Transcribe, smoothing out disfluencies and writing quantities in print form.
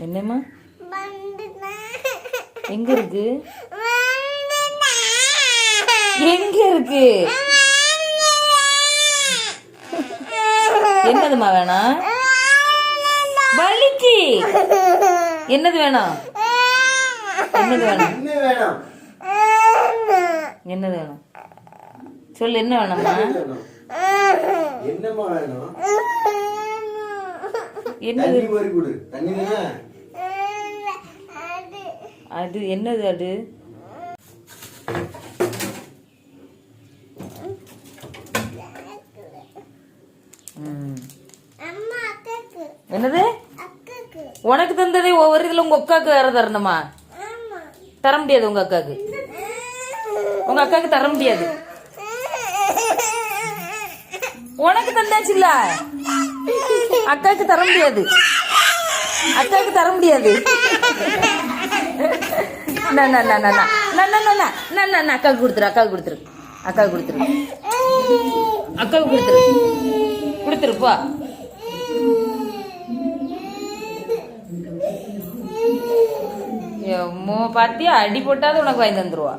என்னம்மா? எங்க இருக்கு? எங்க இருக்கு? என்னதுமா வேணாம்? வலிக்கு என்னது வேணும்? என்னது வேணும்? என்னது வேணும் சொல்லு. என்ன வேணும்மா? என்னம்மா வேணும்? என்னது தண்ணி அது? என்னது அது? என்னது? உனக்கு தந்ததே ஒவ்வொரு இதுல உங்க அக்காவுக்கு வேற தரணுமா? தர முடியாது. உங்க அக்காவுக்கு தர முடியாது. உனக்கு தந்தாச்சுல்ல, அக்காவுக்கு தர முடியாது. அக்காவுக்கு கொடுத்துருப்பா. பாத்தியா, அடி போட்டாது உனக்கு வாங்கி தந்துருவா.